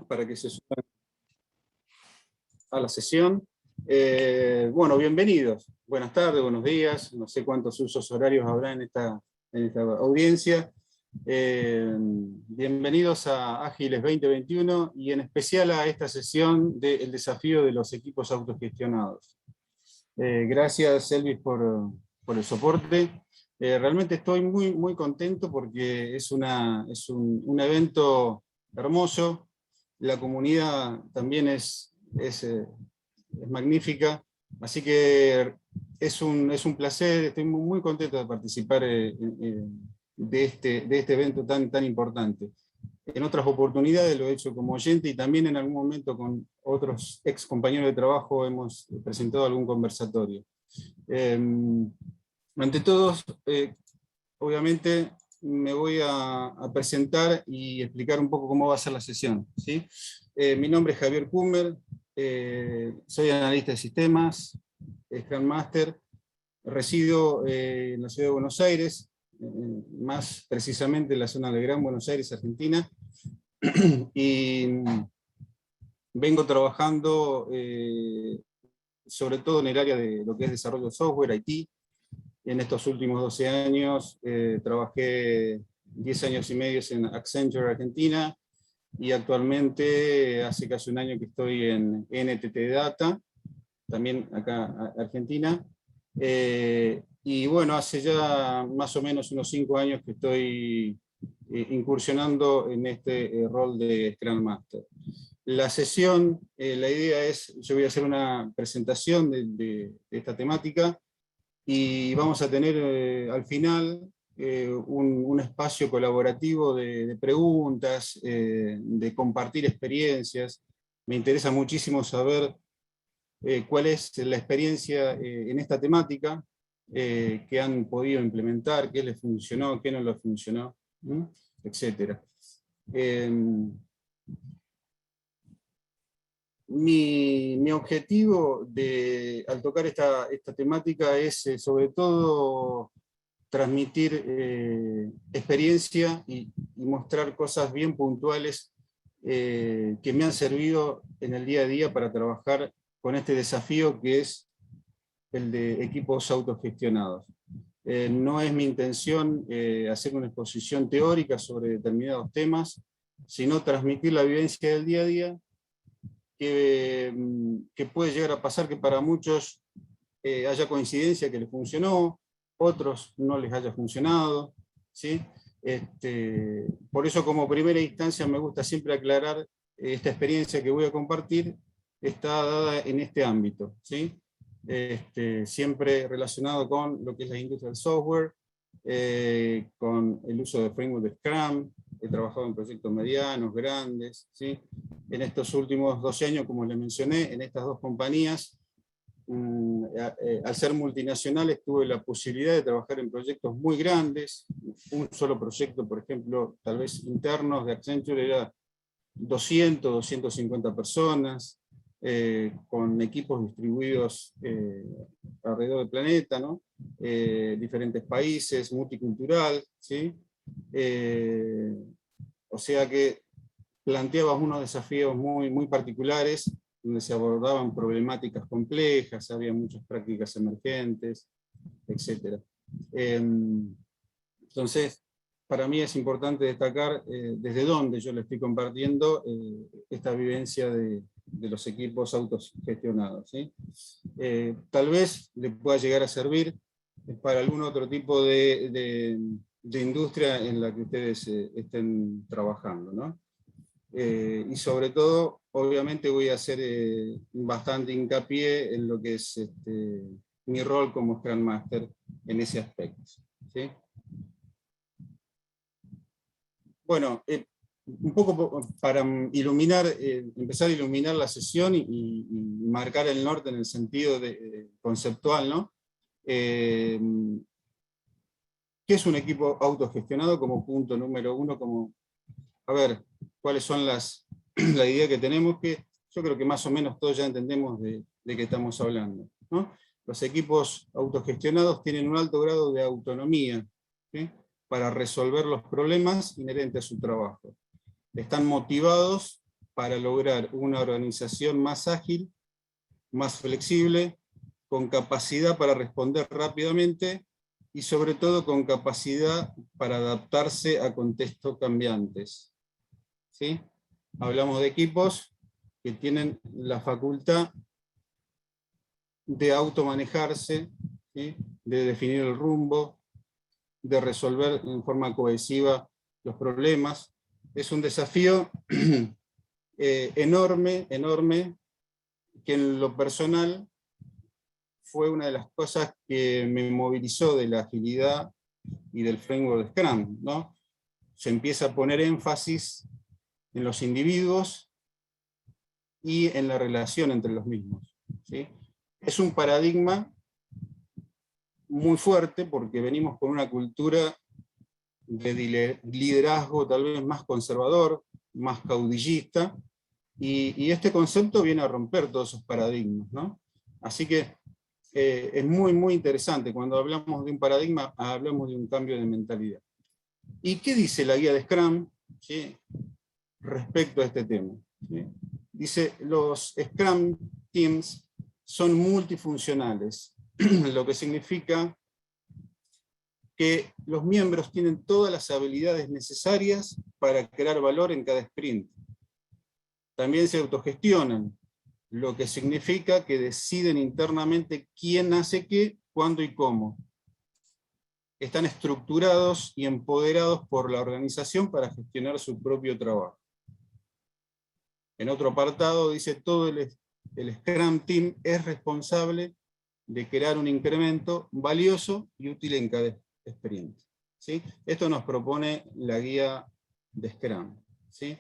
para que se sumen a la sesión. Bueno, bienvenidos. Buenas tardes, buenos días. No sé cuántos usos horarios habrá en esta audiencia. Bienvenidos a Ágiles 2021 y en especial a esta sesión del desafío de los equipos autogestionados. Gracias, Elvis, por el soporte. Realmente estoy muy contento porque es un evento hermoso. La comunidad también es magnífica, así que es un placer, estoy muy contento de participar de este evento tan importante. En otras oportunidades lo he hecho como oyente y también en algún momento con otros ex compañeros de trabajo hemos presentado algún conversatorio. Ante todo, obviamente me voy a presentar y explicar un poco cómo va a ser la sesión, ¿sí? Mi nombre es Javier Kummer, soy analista de sistemas, Scrum Master, resido en la ciudad de Buenos Aires, más precisamente en la zona del Gran Buenos Aires, Argentina, y vengo trabajando sobre todo en el área de lo que es desarrollo de software, IT. En estos últimos 12 años trabajé 10 años y medio en Accenture Argentina, y actualmente hace casi un año que estoy en NTT Data, también acá Argentina. Y bueno, hace ya más o menos unos 5 años que estoy incursionando en este rol de Scrum Master. La sesión, la idea es, yo voy a hacer una presentación de esta temática, y vamos a tener al final un espacio colaborativo de preguntas, de compartir experiencias. Me interesa muchísimo saber cuál es la experiencia en esta temática, que han podido implementar, qué les funcionó, qué no les funcionó, etc. Mi objetivo al tocar esta temática es sobre todo transmitir experiencia y mostrar cosas bien puntuales que me han servido en el día a día para trabajar con este desafío que es el de equipos autogestionados. No es mi intención hacer una exposición teórica sobre determinados temas, sino transmitir la vivencia del día a día, que puede llegar a pasar que para muchos haya coincidencia que les funcionó, otros no les haya funcionado, ¿sí? Por eso, como primera instancia, me gusta siempre aclarar esta experiencia que voy a compartir está dada en este ámbito, ¿sí? Siempre relacionado con lo que es la industria del software, con el uso de framework de Scrum. He trabajado en proyectos medianos, grandes, ¿sí? En estos últimos 12 años, como les mencioné, en estas dos compañías, al ser multinacionales, tuve la posibilidad de trabajar en proyectos muy grandes. Un solo proyecto, por ejemplo, tal vez internos de Accenture, era 200, 250 personas, con equipos distribuidos alrededor del planeta, ¿no? Diferentes países, multicultural, ¿sí? O sea que planteaba unos desafíos muy particulares, donde se abordaban problemáticas complejas, había muchas prácticas emergentes, etc. Entonces, para mí es importante destacar desde dónde yo le estoy compartiendo esta vivencia de los equipos autogestionados, ¿sí? Tal vez le pueda llegar a servir para algún otro tipo de industria en la que ustedes estén trabajando, ¿no? Y sobre todo, obviamente voy a hacer bastante hincapié en lo que es mi rol como Scrum Master en ese aspecto, ¿sí? Bueno, un poco para iluminar, empezar a iluminar la sesión y marcar el norte en el sentido conceptual, ¿no? ¿Qué es un equipo autogestionado como punto número uno? A ver, cuáles son la idea que tenemos, que yo creo que más o menos todos ya entendemos de qué estamos hablando, ¿no? Los equipos autogestionados tienen un alto grado de autonomía, ¿sí? Para resolver los problemas inherentes a su trabajo. Están motivados para lograr una organización más ágil, más flexible, con capacidad para responder rápidamente y sobre todo con capacidad para adaptarse a contextos cambiantes. ¿Sí? Hablamos de equipos que tienen la facultad de automanejarse, ¿sí? De definir el rumbo, de resolver en forma cohesiva los problemas. Es un desafío enorme, enorme, que en lo personal fue una de las cosas que me movilizó de la agilidad y del framework de Scrum, ¿no? Se empieza a poner énfasis en los individuos y en la relación entre los mismos, ¿sí? Es un paradigma muy fuerte porque venimos con una cultura de liderazgo tal vez más conservador, más caudillista, y este concepto viene a romper todos esos paradigmas, ¿no? Así que es muy, muy interesante. Cuando hablamos de un paradigma, hablamos de un cambio de mentalidad. ¿Y qué dice la guía de Scrum, ¿sí?, respecto a este tema? ¿Sí? Dice, los Scrum Teams son multifuncionales, lo que significa que los miembros tienen todas las habilidades necesarias para crear valor en cada sprint. También se autogestionan, lo que significa que deciden internamente quién hace qué, cuándo y cómo. Están estructurados y empoderados por la organización para gestionar su propio trabajo. En otro apartado dice, todo el Scrum Team es responsable de crear un incremento valioso y útil en cada sprint. ¿Sí? Esto nos propone la guía de Scrum. ¿Sí?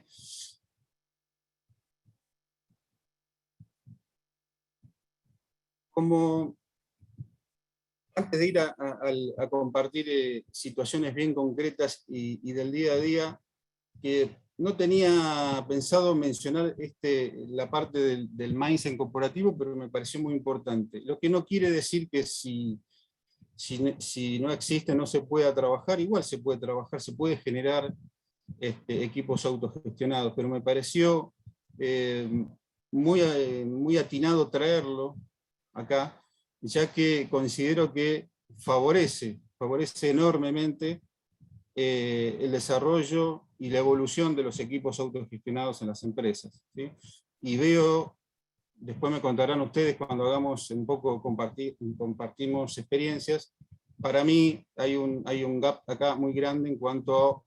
Como antes de ir a compartir situaciones bien concretas y del día a día, que no tenía pensado mencionar la parte del mindset corporativo, pero me pareció muy importante. Lo que no quiere decir que si no existe no se pueda trabajar, igual se puede trabajar, se puede generar equipos autogestionados, pero me pareció muy atinado traerlo acá, ya que considero que favorece enormemente el desarrollo y la evolución de los equipos autogestionados en las empresas, ¿sí? Y veo, después me contarán ustedes cuando hagamos un poco, compartimos experiencias, para mí hay un gap acá muy grande en cuanto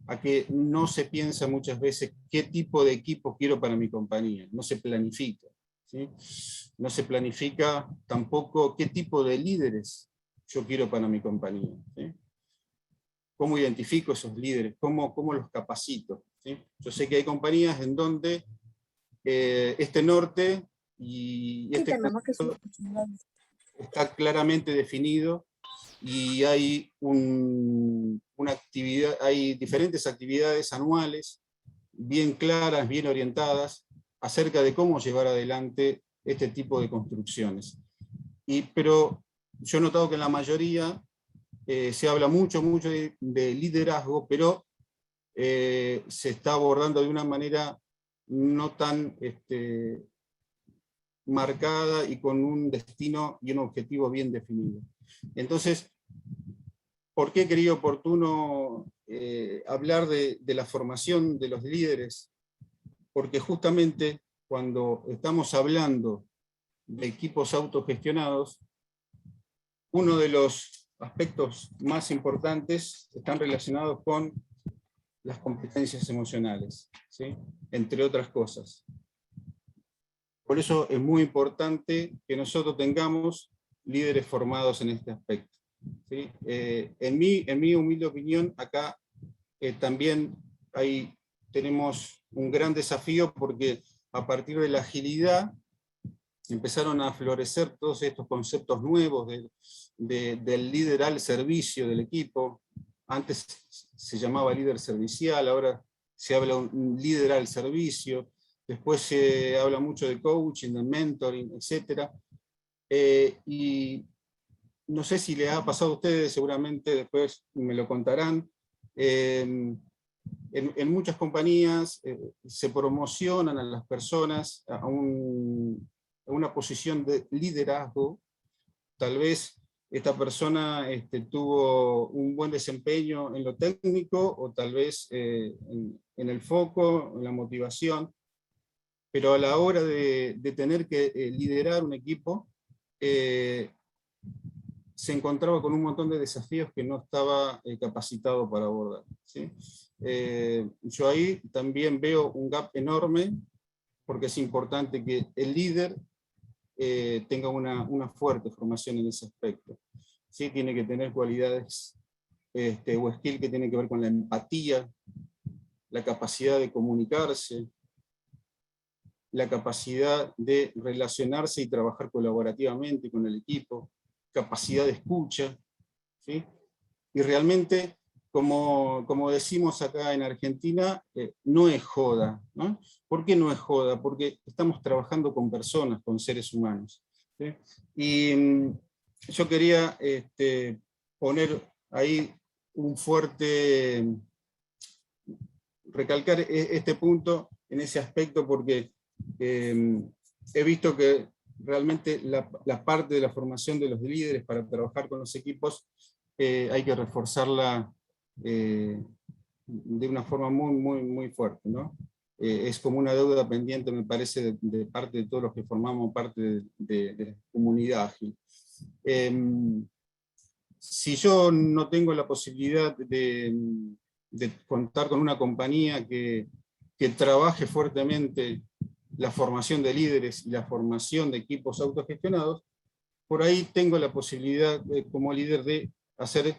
a que no se piensa muchas veces qué tipo de equipo quiero para mi compañía, no se planifica, ¿sí? No se planifica tampoco qué tipo de líderes yo quiero para mi compañía, ¿sí? ¿Cómo identifico esos líderes? ¿Cómo los capacito? ¿Sí? Yo sé que hay compañías en donde este norte y este está claramente definido y hay una actividad, hay diferentes actividades anuales bien claras, bien orientadas acerca de cómo llevar adelante este tipo de construcciones. Pero yo he notado que en la mayoría se habla mucho de liderazgo, pero se está abordando de una manera no tan marcada y con un destino y un objetivo bien definido. Entonces, ¿por qué creí oportuno hablar de la formación de los líderes? Porque justamente cuando estamos hablando de equipos autogestionados, uno de los aspectos más importantes están relacionados con las competencias emocionales, ¿sí? Entre otras cosas. Por eso es muy importante que nosotros tengamos líderes formados en este aspecto, ¿sí? En mi humilde opinión, acá también tenemos un gran desafío porque a partir de la agilidad empezaron a florecer todos estos conceptos nuevos del líder al servicio del equipo. Antes se llamaba líder servicial, ahora se habla un líder al servicio, después se habla mucho de coaching, de mentoring, etc. Y no sé si les ha pasado a ustedes, seguramente después me lo contarán, en muchas compañías se promocionan a las personas a una posición de liderazgo. Tal vez esta persona tuvo un buen desempeño en lo técnico, o tal vez en el foco, en la motivación, pero a la hora de tener que liderar un equipo, se encontraba con un montón de desafíos que no estaba capacitado para abordar, ¿sí? Yo ahí también veo un gap enorme, porque es importante que el líder tenga una fuerte formación en ese aspecto, ¿sí? Tiene que tener cualidades o skill que tienen que ver con la empatía, la capacidad de comunicarse, la capacidad de relacionarse y trabajar colaborativamente con el equipo, capacidad de escucha, ¿sí? Y realmente, como decimos acá en Argentina, no es joda, ¿no? ¿Por qué no es joda? Porque estamos trabajando con personas, con seres humanos, ¿sí? Y yo quería poner ahí un fuerte, recalcar este punto en ese aspecto, porque he visto que realmente la parte de la formación de los líderes para trabajar con los equipos hay que reforzarla de una forma muy fuerte, ¿no? Es como una deuda pendiente, me parece, de parte de todos los que formamos parte de la comunidad ágil. Si yo no tengo la posibilidad de contar con una compañía que trabaje fuertemente la formación de líderes y la formación de equipos autogestionados, por ahí tengo la posibilidad como líder de hacer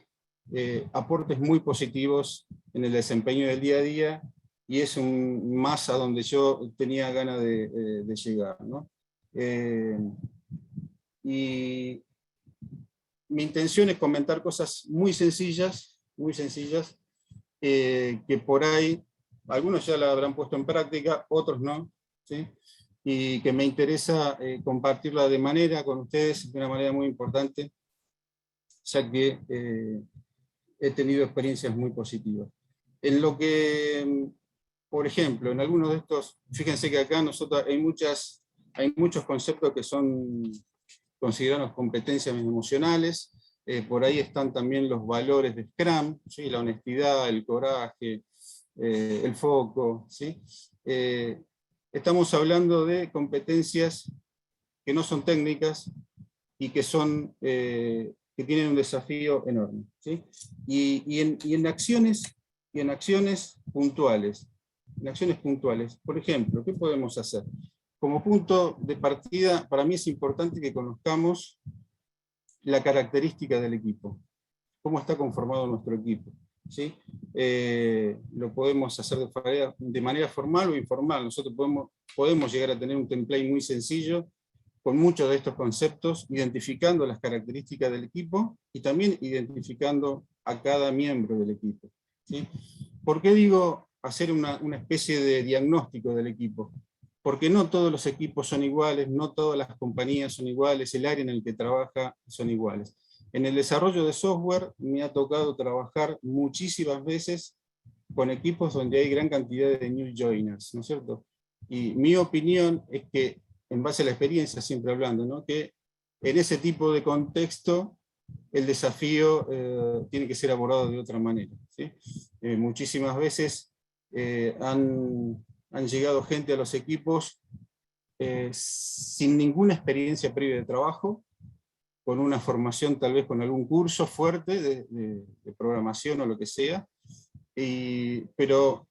aportes muy positivos en el desempeño del día a día, y es más a donde yo tenía ganas de llegar, ¿no? Y mi intención es comentar cosas muy sencillas, que por ahí algunos ya la habrán puesto en práctica, otros no, ¿sí? Y que me interesa compartirla con ustedes de una manera muy importante, ya que he tenido experiencias muy positivas. En lo que, por ejemplo, en algunos de estos, fíjense que acá nosotros hay muchos conceptos que son considerados competencias emocionales. Por ahí están también los valores de Scrum, ¿sí? La honestidad, el coraje, el foco, ¿sí? Estamos hablando de competencias que no son técnicas y que tienen un desafío enorme, ¿sí? Y en acciones puntuales. Por ejemplo, ¿qué podemos hacer? Como punto de partida, para mí es importante que conozcamos la característica del equipo, cómo está conformado nuestro equipo, ¿sí? Lo podemos hacer de manera formal o informal. Nosotros podemos llegar a tener un template muy sencillo con muchos de estos conceptos, identificando las características del equipo y también identificando a cada miembro del equipo, ¿sí? ¿Por qué digo hacer una especie de diagnóstico del equipo? Porque no todos los equipos son iguales, no todas las compañías son iguales, el área en el que trabaja son iguales. En el desarrollo de software me ha tocado trabajar muchísimas veces con equipos donde hay gran cantidad de new joiners, ¿no es cierto? Y mi opinión es que, en base a la experiencia, siempre hablando, ¿no?, que en ese tipo de contexto el desafío tiene que ser abordado de otra manera, ¿sí? Muchísimas veces han llegado gente a los equipos sin ninguna experiencia previa de trabajo, con una formación tal vez con algún curso fuerte de programación o lo que sea, pero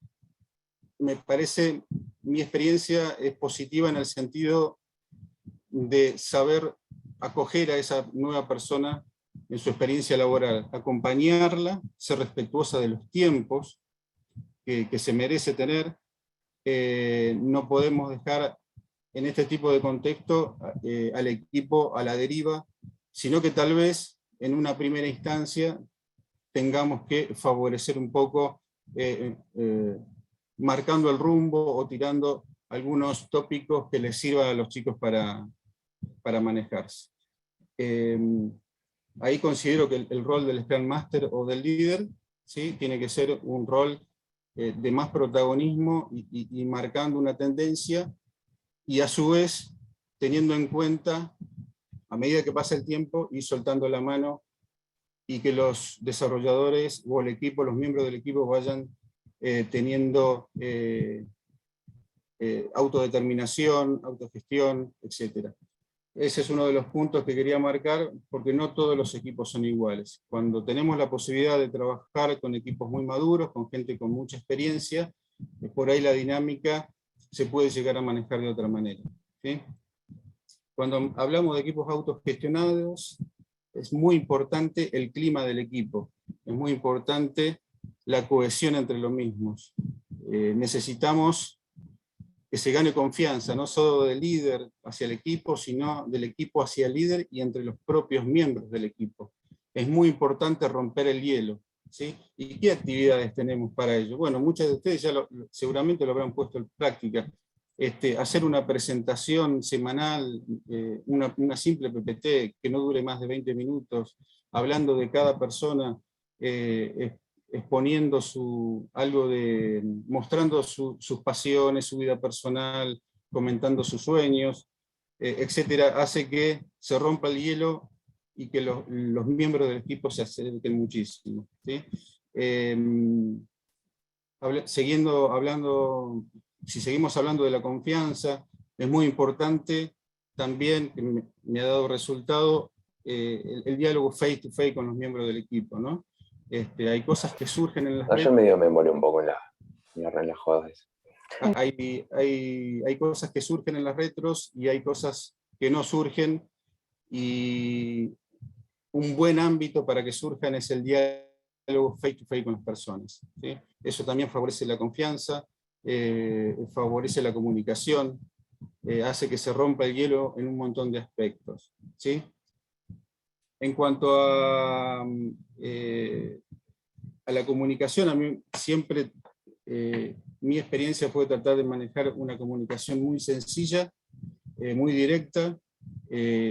me parece, mi experiencia es positiva en el sentido de saber acoger a esa nueva persona en su experiencia laboral, acompañarla, ser respetuosa de los tiempos que se merece tener. No podemos dejar en este tipo de contexto al equipo a la deriva, sino que tal vez en una primera instancia tengamos que favorecer un poco, marcando el rumbo o tirando algunos tópicos que les sirvan a los chicos para manejarse. Ahí considero que el rol del Scrum Master o del líder, ¿sí?, tiene que ser un rol de más protagonismo y marcando una tendencia, y a su vez teniendo en cuenta, a medida que pasa el tiempo, y soltando la mano, y que los desarrolladores o el equipo, los miembros del equipo vayan teniendo autodeterminación, autogestión, etc. Ese es uno de los puntos que quería marcar, porque no todos los equipos son iguales. Cuando tenemos la posibilidad de trabajar con equipos muy maduros, con gente con mucha experiencia, por ahí la dinámica se puede llegar a manejar de otra manera, ¿sí? Cuando hablamos de equipos autogestionados, es muy importante el clima del equipo, es muy importante la cohesión entre los mismos. Necesitamos que se gane confianza, no solo del líder hacia el equipo, sino del equipo hacia el líder y entre los propios miembros del equipo. Es muy importante romper el hielo, ¿sí? ¿Y qué actividades tenemos para ello? Bueno, muchas de ustedes ya seguramente lo habrán puesto en práctica. Hacer una presentación semanal, una simple PPT que no dure más de 20 minutos, hablando de cada persona, exponiendo mostrando sus pasiones, su vida personal, comentando sus sueños, etcétera, hace que se rompa el hielo y que los miembros del equipo se acerquen muchísimo, ¿sí? Si seguimos hablando de la confianza, es muy importante también, que me ha dado resultado, el diálogo face to face con los miembros del equipo, ¿no? Hay cosas que surgen en las Yo medio me muero un poco en las jodas. Hay cosas que surgen en las retros y hay cosas que no surgen, y un buen ámbito para que surjan es el diálogo face to face con las personas, ¿sí? Eso también favorece la confianza, favorece la comunicación, hace que se rompa el hielo en un montón de aspectos, ¿sí? En cuanto a la comunicación, a mí siempre mi experiencia fue tratar de manejar una comunicación muy sencilla, muy directa,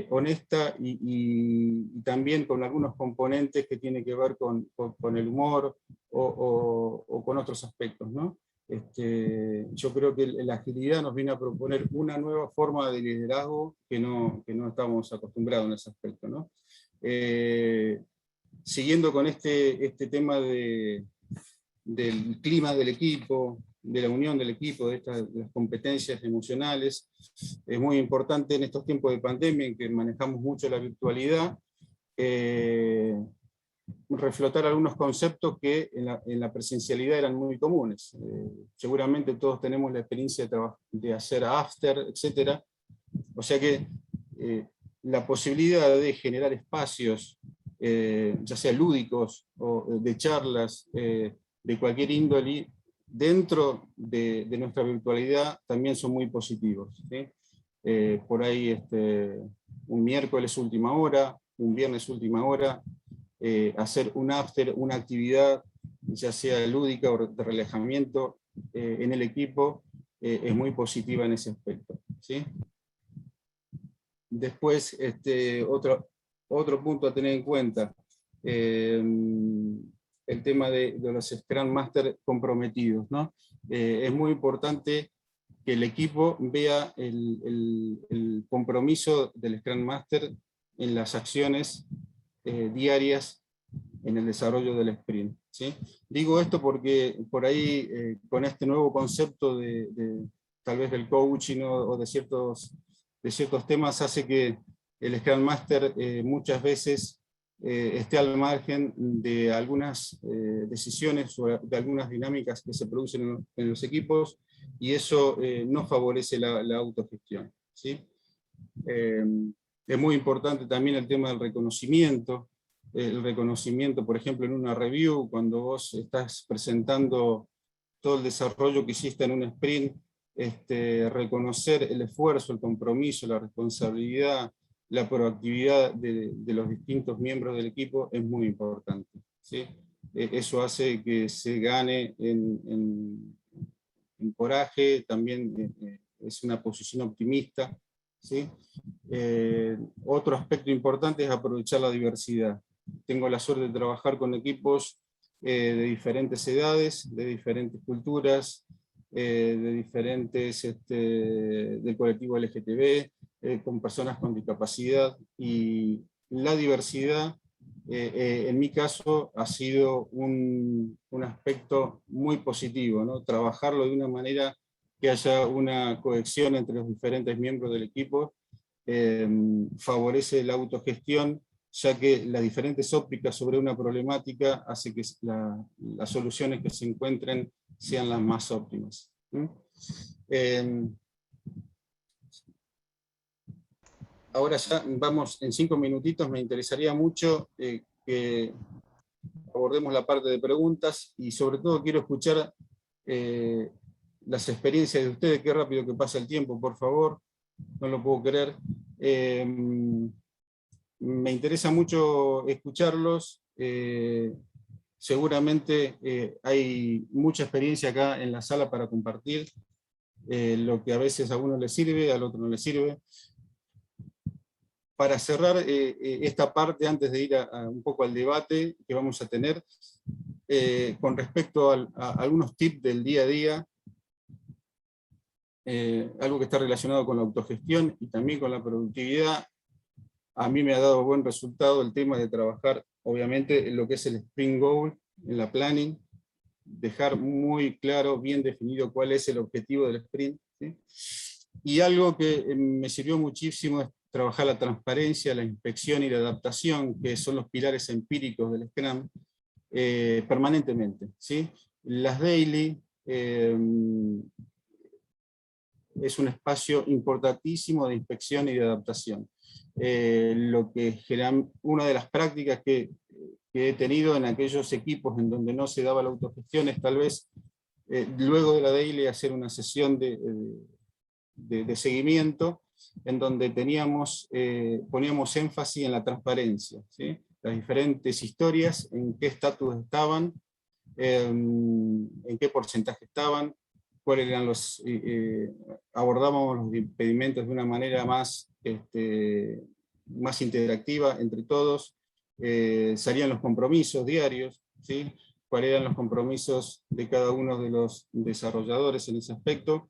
honesta, y también con algunos componentes que tienen que ver con el humor o con otros aspectos, ¿no? Yo creo que la agilidad nos viene a proponer una nueva forma de liderazgo que no estamos acostumbrados en ese aspecto, ¿no? Siguiendo con este tema del clima del equipo, de la unión del equipo, de las competencias emocionales, es muy importante en estos tiempos de pandemia en que manejamos mucho la virtualidad, reflotar algunos conceptos que en la presencialidad eran muy comunes. Seguramente todos tenemos la experiencia de hacer after, etc. O sea que la posibilidad de generar espacios, ya sea lúdicos o de charlas, de cualquier índole, dentro de nuestra virtualidad, también son muy positivos, ¿sí? Por ahí un miércoles última hora, un viernes última hora, hacer un after, una actividad, ya sea lúdica o de relajamiento en el equipo, es muy positiva en ese aspecto, ¿sí? Después, otro punto a tener en cuenta, el tema de los Scrum Master comprometidos, ¿no? Es muy importante que el equipo vea el compromiso del Scrum Master en las acciones diarias en el desarrollo del sprint, ¿sí? Digo esto porque por ahí, con este nuevo concepto tal vez del coaching o de ciertos temas, hace que el Scrum Master muchas veces esté al margen de algunas decisiones o de algunas dinámicas que se producen en los equipos, y eso no favorece la autogestión, ¿sí? Es muy importante también el tema del reconocimiento. El reconocimiento, por ejemplo, en una review, cuando vos estás presentando todo el desarrollo que hiciste en un sprint, reconocer el esfuerzo, el compromiso, la responsabilidad, la proactividad de los distintos miembros del equipo es muy importante, ¿sí? Eso hace que se gane en coraje, también es una posición optimista, ¿sí? Otro aspecto importante es aprovechar la diversidad. Tengo la suerte de trabajar con equipos de diferentes edades, de diferentes culturas, de diferentes, del colectivo LGTB, con personas con discapacidad, y la diversidad, en mi caso, ha sido un aspecto muy positivo, ¿no? Trabajarlo de una manera que haya una cohesión entre los diferentes miembros del equipo, favorece la autogestión, ya que las diferentes ópticas sobre una problemática hace que las soluciones que se encuentren sean las más óptimas. Ahora ya vamos en 5 minutitos, me interesaría mucho que abordemos la parte de preguntas, y sobre todo quiero escuchar las experiencias de ustedes. Qué rápido que pasa el tiempo, por favor, no lo puedo creer. Me interesa mucho escucharlos. Seguramente hay mucha experiencia acá en la sala para compartir, lo que a veces a uno le sirve, al otro no le sirve. Para cerrar esta parte, antes de ir un poco al debate que vamos a tener, con respecto a algunos tips del día a día, algo que está relacionado con la autogestión y también con la productividad. A mí me ha dado buen resultado el tema de trabajar, obviamente, en lo que es el sprint goal, en la planning, dejar muy claro, bien definido cuál es el objetivo del sprint, ¿sí? Y algo que me sirvió muchísimo es trabajar la transparencia, la inspección y la adaptación, que son los pilares empíricos del Scrum, permanentemente, ¿sí? Las daily es un espacio importantísimo de inspección y de adaptación. Lo que una de las prácticas que he tenido en aquellos equipos en donde no se daba la autogestión es tal vez luego de la daily hacer una sesión de seguimiento en donde poníamos énfasis en la transparencia, ¿sí? Las diferentes historias, en qué estatus estaban, en qué porcentaje estaban, cuáles eran abordábamos los impedimentos de una manera más, más interactiva entre todos, salían los compromisos diarios, ¿sí? Cuáles eran los compromisos de cada uno de los desarrolladores en ese aspecto,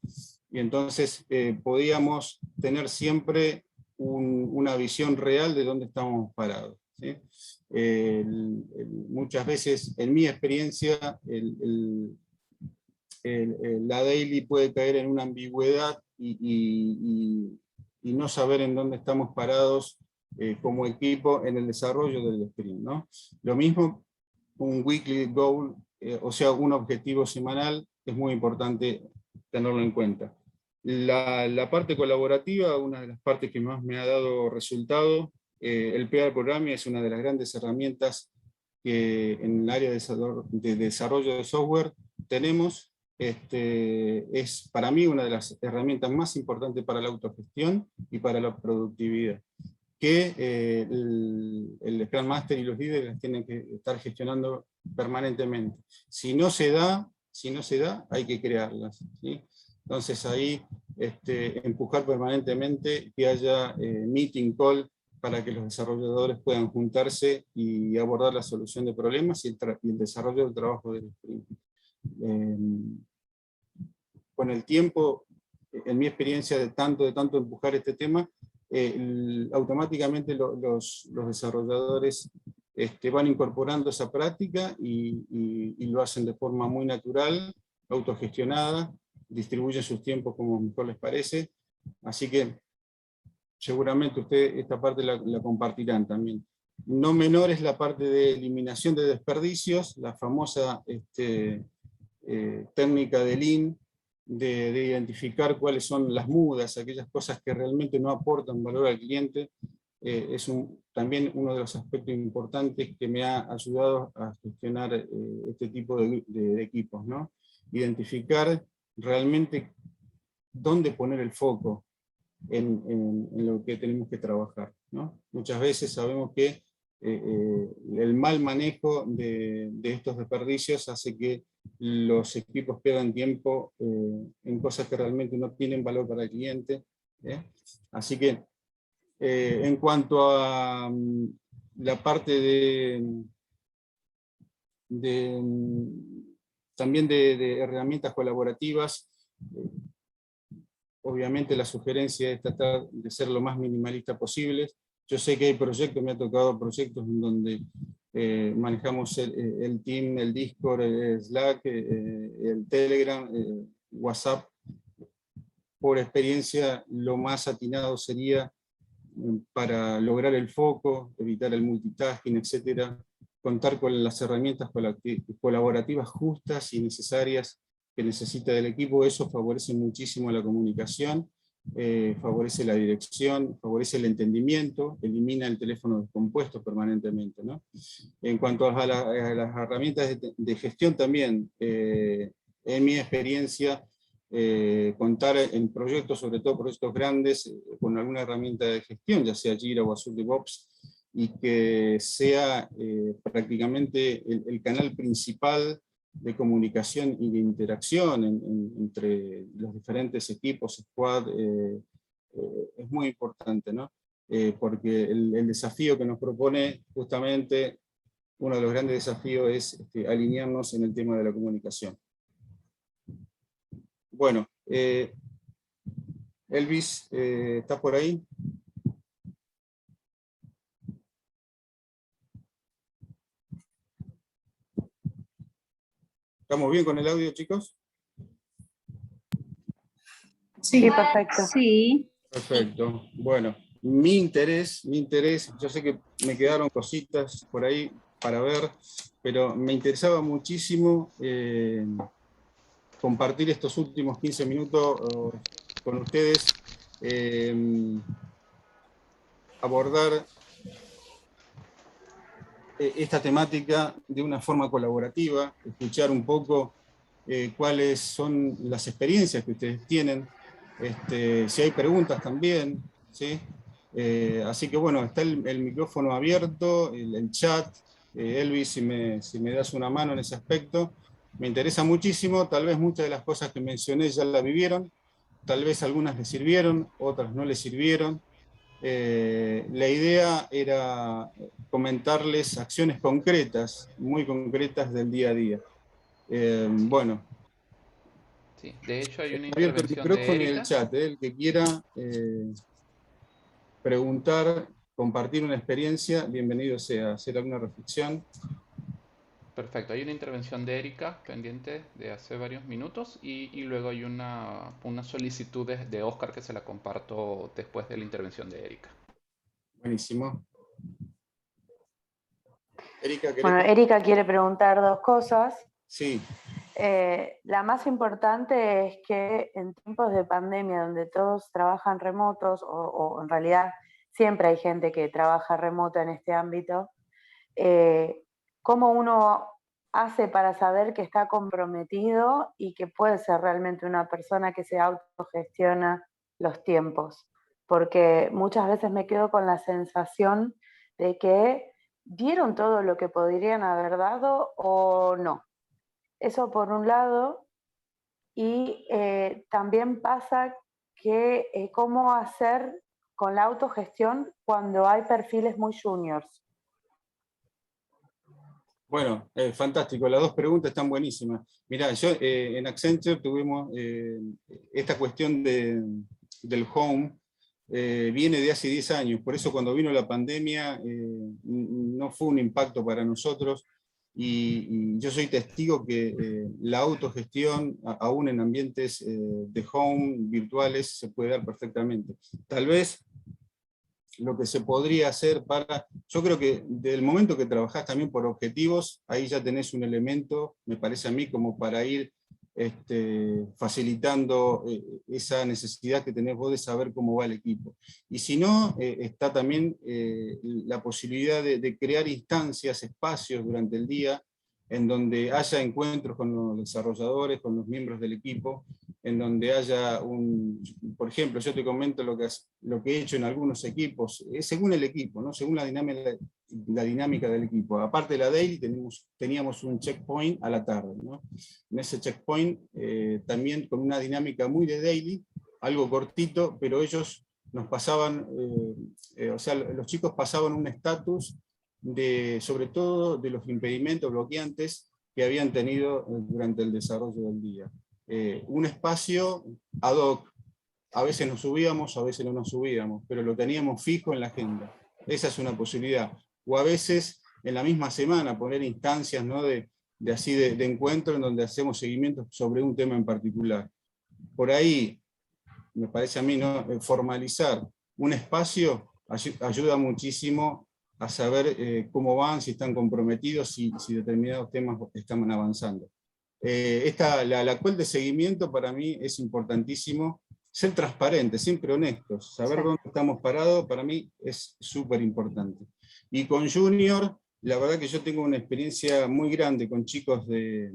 y entonces podíamos tener siempre una visión real de dónde estábamos parados, ¿sí? Muchas veces, en mi experiencia, la daily puede caer en una ambigüedad y no saber en dónde estamos parados como equipo en el desarrollo del sprint, ¿no? Lo mismo, un weekly goal, o sea, un objetivo semanal, es muy importante tenerlo en cuenta. La parte colaborativa, una de las partes que más me ha dado resultado, el pair programming es una de las grandes herramientas que en el área de desarrollo de software tenemos. Es para mí una de las herramientas más importantes para la autogestión y para la productividad, que el Scrum Master y los líderes tienen que estar gestionando permanentemente. Si no se da, hay que crearlas, ¿sí? Entonces ahí empujar permanentemente que haya meeting call para que los desarrolladores puedan juntarse y abordar la solución de problemas y el desarrollo del trabajo del sprint. Con el tiempo, en mi experiencia de tanto empujar este tema, automáticamente los desarrolladores van incorporando esa práctica y lo hacen de forma muy natural, autogestionada, distribuyen sus tiempos como mejor les parece, así que seguramente ustedes esta parte la compartirán también. No menor es la parte de eliminación de desperdicios, la famosa técnica de Lean, de identificar cuáles son las mudas, aquellas cosas que realmente no aportan valor al cliente. Es también uno de los aspectos importantes que me ha ayudado a gestionar este tipo de equipos, ¿no? Identificar realmente dónde poner el foco en lo que tenemos que trabajar, ¿no? Muchas veces sabemos que el mal manejo de estos desperdicios hace que los equipos pierdan tiempo en cosas que realmente no tienen valor para el cliente. Así que en cuanto a la parte también de herramientas colaborativas. Obviamente la sugerencia es tratar de ser lo más minimalista posible. Yo sé que hay proyectos, me ha tocado proyectos en donde manejamos el Team, el Discord, el Slack, el Telegram, WhatsApp. Por experiencia, lo más atinado sería, para lograr el foco, evitar el multitasking, etc., contar con las herramientas colaborativas justas y necesarias que necesita del equipo. Eso favorece muchísimo la comunicación, favorece la dirección, favorece el entendimiento, elimina el teléfono descompuesto permanentemente, ¿no? En cuanto a las herramientas de gestión también, en mi experiencia, contar en proyectos, sobre todo proyectos grandes, con alguna herramienta de gestión, ya sea Jira o Azure DevOps, y que sea prácticamente el canal principal de comunicación y de interacción entre los diferentes equipos, squad, es muy importante, ¿no? Porque el desafío que nos propone justamente, uno de los grandes desafíos es alinearnos en el tema de la comunicación. Bueno, Elvis, ¿estás por ahí? ¿Estamos bien con el audio, chicos? Sí, perfecto. Sí. Perfecto. Bueno, mi interés, yo sé que me quedaron cositas por ahí para ver, pero me interesaba muchísimo compartir estos últimos 15 minutos con ustedes, abordar esta temática de una forma colaborativa, escuchar un poco cuáles son las experiencias que ustedes tienen, si hay preguntas también, ¿sí? Así que bueno, está el micrófono abierto, el chat. Elvis, si me das una mano en ese aspecto, me interesa muchísimo. Tal vez muchas de las cosas que mencioné ya las vivieron, tal vez algunas les sirvieron, otras no les sirvieron. La idea era comentarles acciones concretas, muy concretas del día a día. Bueno. Sí, de hecho hay una Abierto el intervención de micrófono y el Erika. chat, el que quiera preguntar, compartir una experiencia, bienvenido sea, hacer alguna reflexión. Perfecto, hay una intervención de Erika pendiente de hace varios minutos y luego hay una solicitud de Oscar que se la comparto después de la intervención de Erika. Buenísimo. Erika, Bueno, Erika quiere preguntar dos cosas. Sí. La más importante es que en tiempos de pandemia, donde todos trabajan remotos, o en realidad siempre hay gente que trabaja remota en este ámbito, ¿cómo uno hace para saber que está comprometido y que puede ser realmente una persona que se autogestiona los tiempos? Porque muchas veces me quedo con la sensación de que dieron todo lo que podrían haber dado o no. Eso por un lado. Y también pasa que cómo hacer con la autogestión cuando hay perfiles muy juniors. Bueno, fantástico, las dos preguntas están buenísimas. Mirá, yo en Accenture tuvimos esta cuestión del home, viene de hace 10 años, por eso cuando vino la pandemia no fue un impacto para nosotros, y yo soy testigo que la autogestión, aún en ambientes de home virtuales, se puede dar perfectamente. Tal vez lo que se podría hacer yo creo que del momento que trabajás también por objetivos, ahí ya tenés un elemento, me parece a mí, como para ir facilitando esa necesidad que tenés vos de saber cómo va el equipo. Y si no, está también la posibilidad de crear instancias, espacios durante el día, en donde haya encuentros con los desarrolladores, con los miembros del equipo, en donde haya por ejemplo, yo te comento lo que he hecho en algunos equipos, según el equipo, ¿no? Según la dinámica del equipo. Aparte de la daily, teníamos un checkpoint a la tarde, ¿no? En ese checkpoint, también con una dinámica muy de daily, algo cortito, pero ellos nos pasaban, o sea, los chicos pasaban un estatus sobre todo de los impedimentos bloqueantes que habían tenido durante el desarrollo del día. Un espacio ad hoc, a veces nos subíamos, a veces no nos subíamos, pero lo teníamos fijo en la agenda. Esa es una posibilidad. O a veces en la misma semana poner instancias, ¿no?, de encuentro en donde hacemos seguimiento sobre un tema en particular. Por ahí, me parece a mí, ¿no?, formalizar un espacio ayuda muchísimo a saber cómo van, si están comprometidos, si determinados temas están avanzando. La cual de seguimiento para mí es importantísimo. Ser transparentes, siempre honestos, saber dónde estamos parados, para mí es súper importante. Y con Junior, la verdad que yo tengo una experiencia muy grande con chicos que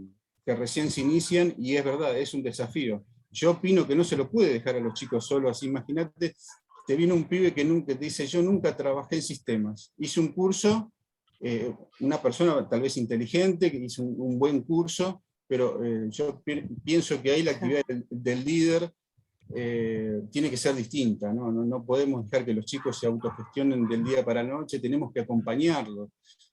recién se inician, y es verdad, es un desafío. Yo opino que no se lo puede dejar a los chicos solos así. Imagínate, te viene un pibe que te dice, yo nunca trabajé en sistemas, hice un curso, una persona tal vez inteligente, que hizo un buen curso, pero yo pienso que ahí la actividad del líder tiene que ser distinta, ¿no? No podemos dejar que los chicos se autogestionen del día para la noche, tenemos que acompañarlos.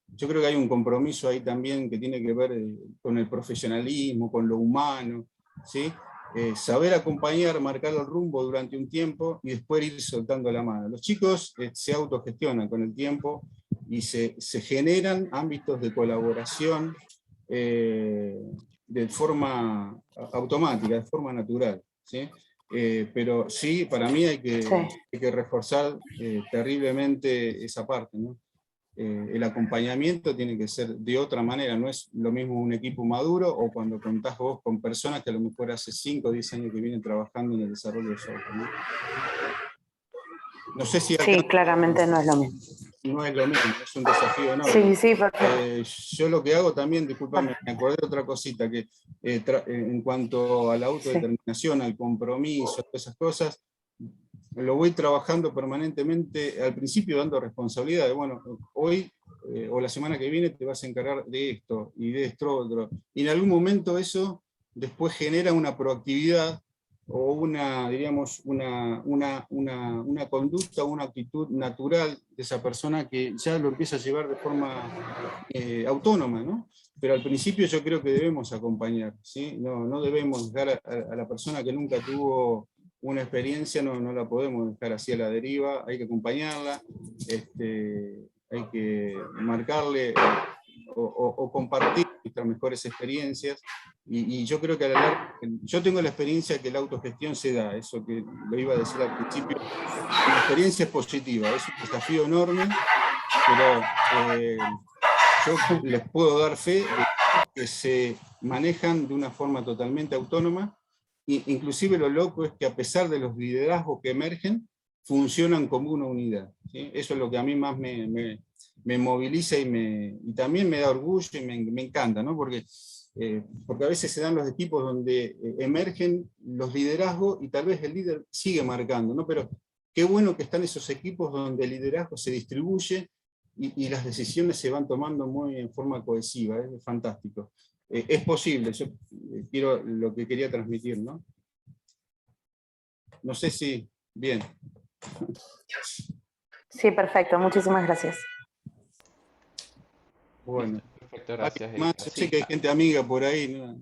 Yo creo que hay un compromiso ahí también que tiene que ver con el profesionalismo, con lo humano, ¿sí? Saber acompañar, marcar el rumbo durante un tiempo y después ir soltando la mano. Los chicos se autogestionan con el tiempo y se generan ámbitos de colaboración de forma automática, de forma natural, ¿sí? Pero sí, para mí hay que reforzar terriblemente esa parte, ¿no? El acompañamiento tiene que ser de otra manera, no es lo mismo un equipo maduro o cuando contás vos con personas que a lo mejor hace 5 o 10 años que vienen trabajando en el desarrollo de software, ¿no? No sé si acá, sí, claramente no es lo mismo. no es lo mismo, es un desafío enorme. Sí, perfecto. Yo lo que hago también, discúlpame, me acordé de otra cosita, que en cuanto a la autodeterminación, al compromiso, a todas esas cosas, lo voy trabajando permanentemente, al principio dando responsabilidades. Bueno, hoy o la semana que viene te vas a encargar de esto y de esto otro. Y en algún momento eso después genera una proactividad o diríamos, una conducta, una actitud natural de esa persona que ya lo empieza a llevar de forma autónoma, ¿no? Pero al principio yo creo que debemos acompañar, ¿sí? No debemos dejar a la persona que nunca tuvo una experiencia, no la podemos dejar así a la deriva, hay que acompañarla, hay que marcarle o compartir nuestras mejores experiencias, y yo creo que a la larga, yo tengo la experiencia que la autogestión se da, eso que lo iba a decir al principio, la experiencia es positiva, es un desafío enorme, pero yo les puedo dar fe de que se manejan de una forma totalmente autónoma. Inclusive lo loco es que a pesar de los liderazgos que emergen, funcionan como una unidad, ¿sí? Eso es lo que a mí más me moviliza y también me da orgullo y me encanta, ¿no? Porque a veces se dan los equipos donde emergen los liderazgos y tal vez el líder sigue marcando, ¿no? Pero qué bueno que están esos equipos donde el liderazgo se distribuye y las decisiones se van tomando muy en forma cohesiva, es fantástico. Es posible, yo quiero lo que quería transmitir, ¿no? No sé si... Bien. Sí, perfecto, muchísimas gracias. Bueno. Perfecto, gracias. Más, yo sé que hay gente amiga por ahí, ¿no?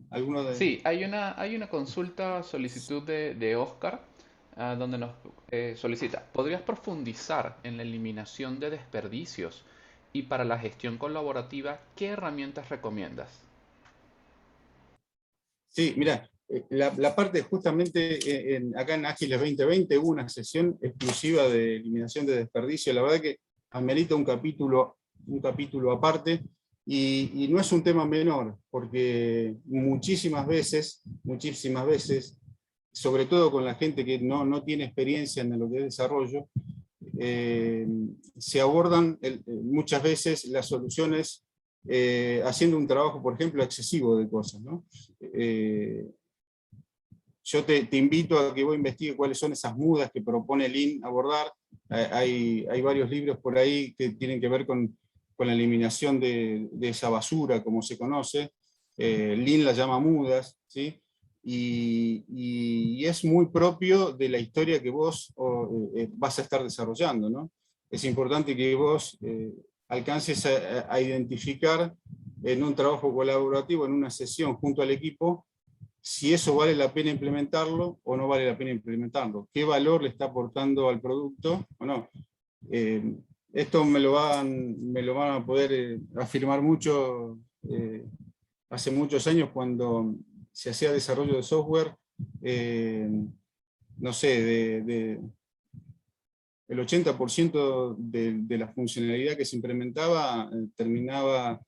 Sí, hay una consulta, solicitud de Oscar, donde nos solicita, ¿podrías profundizar en la eliminación de desperdicios? Y para la gestión colaborativa, ¿qué herramientas recomiendas? Sí, mira, la parte justamente acá en Ágiles 2020 hubo una sesión exclusiva de eliminación de desperdicio. La verdad que amerita un capítulo aparte, y no es un tema menor, porque muchísimas veces, sobre todo con la gente que no tiene experiencia en lo que es desarrollo, se abordan muchas veces las soluciones haciendo un trabajo, por ejemplo, excesivo de cosas, ¿no? Yo te invito a que vos investigues cuáles son esas mudas que propone Lean abordar. Hay varios libros por ahí que tienen que ver con la eliminación de esa basura, como se conoce. Lean la llama mudas, ¿sí? Y es muy propio de la historia que vos vas a estar desarrollando, ¿no? Es importante que vos alcances a identificar en un trabajo colaborativo, en una sesión junto al equipo, si eso vale la pena implementarlo o no vale la pena implementarlo, qué valor le está aportando al producto o no. Esto me lo van a poder afirmar mucho hace muchos años cuando se hacía desarrollo de software, no sé, el 80% de la funcionalidad que se implementaba terminaba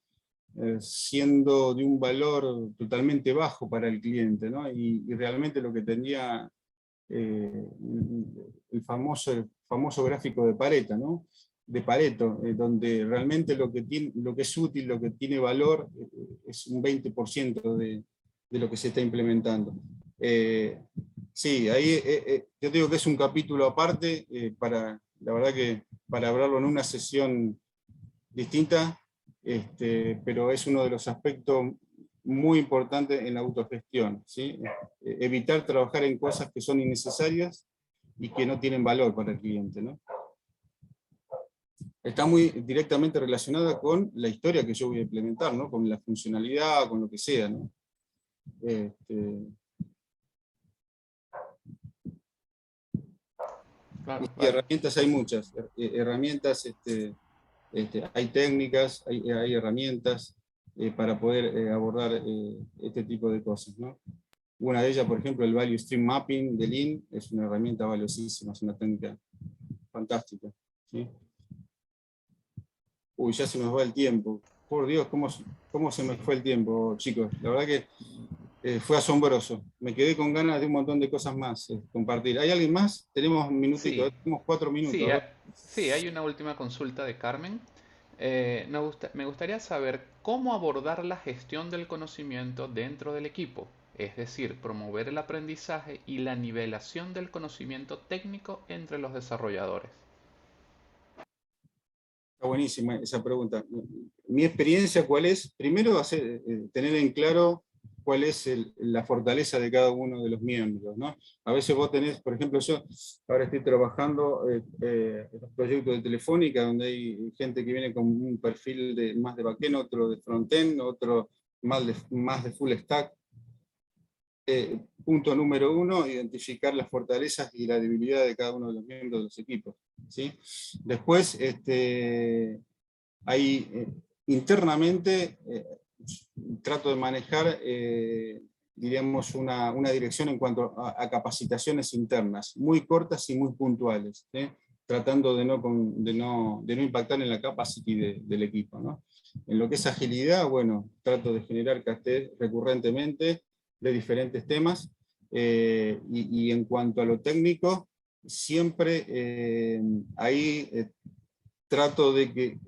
siendo de un valor totalmente bajo para el cliente, ¿no? Y realmente lo que tenía el famoso gráfico de Pareto, ¿no? De Pareto, donde realmente lo que es útil, lo que tiene valor, es un 20% de lo que se está implementando. Sí, ahí yo digo que es un capítulo aparte, la verdad que para hablarlo en una sesión distinta, pero es uno de los aspectos muy importantes en la autogestión, ¿sí? Evitar trabajar en cosas que son innecesarias y que no tienen valor para el cliente, ¿no? Está muy directamente relacionada con la historia que yo voy a implementar, ¿no? Con la funcionalidad, con lo que sea, ¿no? Claro, Y vale. herramientas hay muchas, herramientas, hay técnicas, hay herramientas para poder abordar este tipo de cosas, ¿no? Una de ellas, por ejemplo, el Value Stream Mapping de Lean, es una herramienta valiosísima, es una técnica fantástica, ¿sí? Uy, ya se nos va el tiempo. Por Dios, cómo se me fue el tiempo, chicos. La verdad que fue asombroso. Me quedé con ganas de un montón de cosas más compartir. ¿Hay alguien más? Tenemos un minutito, Sí, tenemos 4 minutos. sí, A ver. sí, hay una última consulta de Carmen. Me gustaría saber cómo abordar la gestión del conocimiento dentro del equipo, es decir, promover el aprendizaje y la nivelación del conocimiento técnico entre los desarrolladores. Está buenísima esa pregunta. Mi experiencia, ¿cuál es? Primero, tener en claro cuál es la fortaleza de cada uno de los miembros, ¿no? A veces vos tenés, por ejemplo, yo ahora estoy trabajando en los proyectos de Telefónica, donde hay gente que viene con un perfil más de backend, otro de frontend, otro más de full stack. Punto número 1, identificar las fortalezas y la debilidad de cada uno de los miembros de los equipos, ¿sí? Después, internamente trato de manejar, diríamos, una dirección en cuanto a capacitaciones internas, muy cortas y muy puntuales, ¿sí? Tratando de no impactar en la capacity del equipo, ¿no? En lo que es agilidad, bueno, trato de generar casted recurrentemente de diferentes temas, y en cuanto a lo técnico, siempre ahí trato de que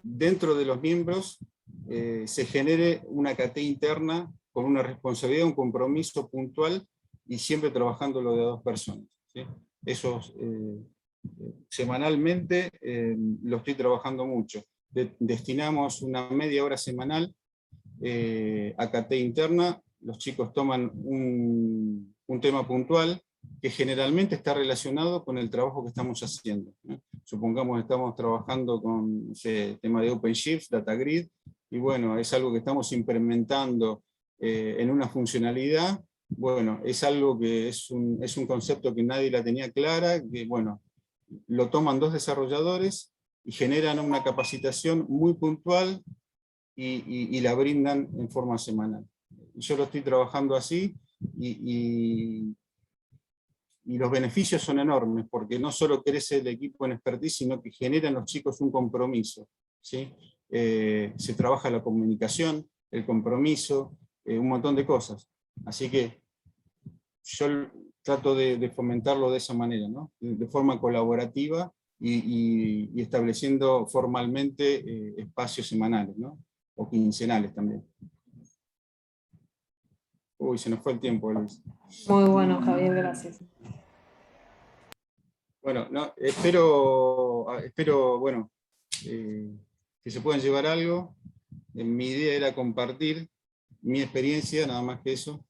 dentro de los miembros se genere una KT interna con una responsabilidad, un compromiso puntual y siempre trabajando lo de 2 personas, ¿sí? Eso semanalmente lo estoy trabajando mucho. Destinamos una media hora semanal a KT interna, los chicos toman un tema puntual que generalmente está relacionado con el trabajo que estamos haciendo, ¿no? Supongamos que estamos trabajando con, no sé, tema de OpenShift, DataGrid, y bueno, es algo que estamos implementando en una funcionalidad. Bueno, es algo que es un concepto que nadie la tenía clara, que bueno, lo toman 2 desarrolladores y generan una capacitación muy puntual y la brindan en forma semanal. Yo lo estoy trabajando así y los beneficios son enormes, porque no solo crece el equipo en expertise, sino que generan los chicos un compromiso, ¿sí? Se trabaja la comunicación, el compromiso, un montón de cosas. Así que yo trato de fomentarlo de esa manera, ¿no? De forma colaborativa y estableciendo formalmente espacios semanales, ¿no? O quincenales también. Uy, se nos fue el tiempo, Luis. Muy bueno, Javier, gracias. Bueno, no, espero, bueno, que se puedan llevar algo. Mi idea era compartir mi experiencia, nada más que eso,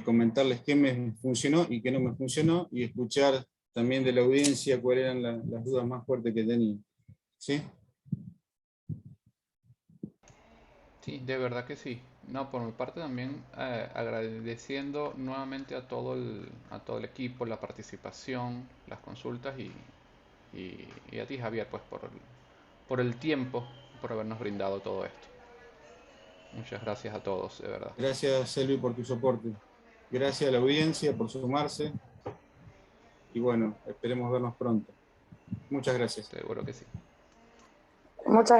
comentarles qué me funcionó y qué no me funcionó, y escuchar también de la audiencia cuáles eran las dudas más fuertes que tenía. ¿Sí? Sí, de verdad que sí. No, por mi parte también agradeciendo nuevamente a todo el equipo, la participación, las consultas y a ti, Javier, pues por el tiempo, por habernos brindado todo esto. Muchas gracias a todos, de verdad. Gracias, Selvi, por tu soporte. Gracias a la audiencia por sumarse. Y bueno, esperemos vernos pronto. Muchas gracias. Seguro que sí. Muchas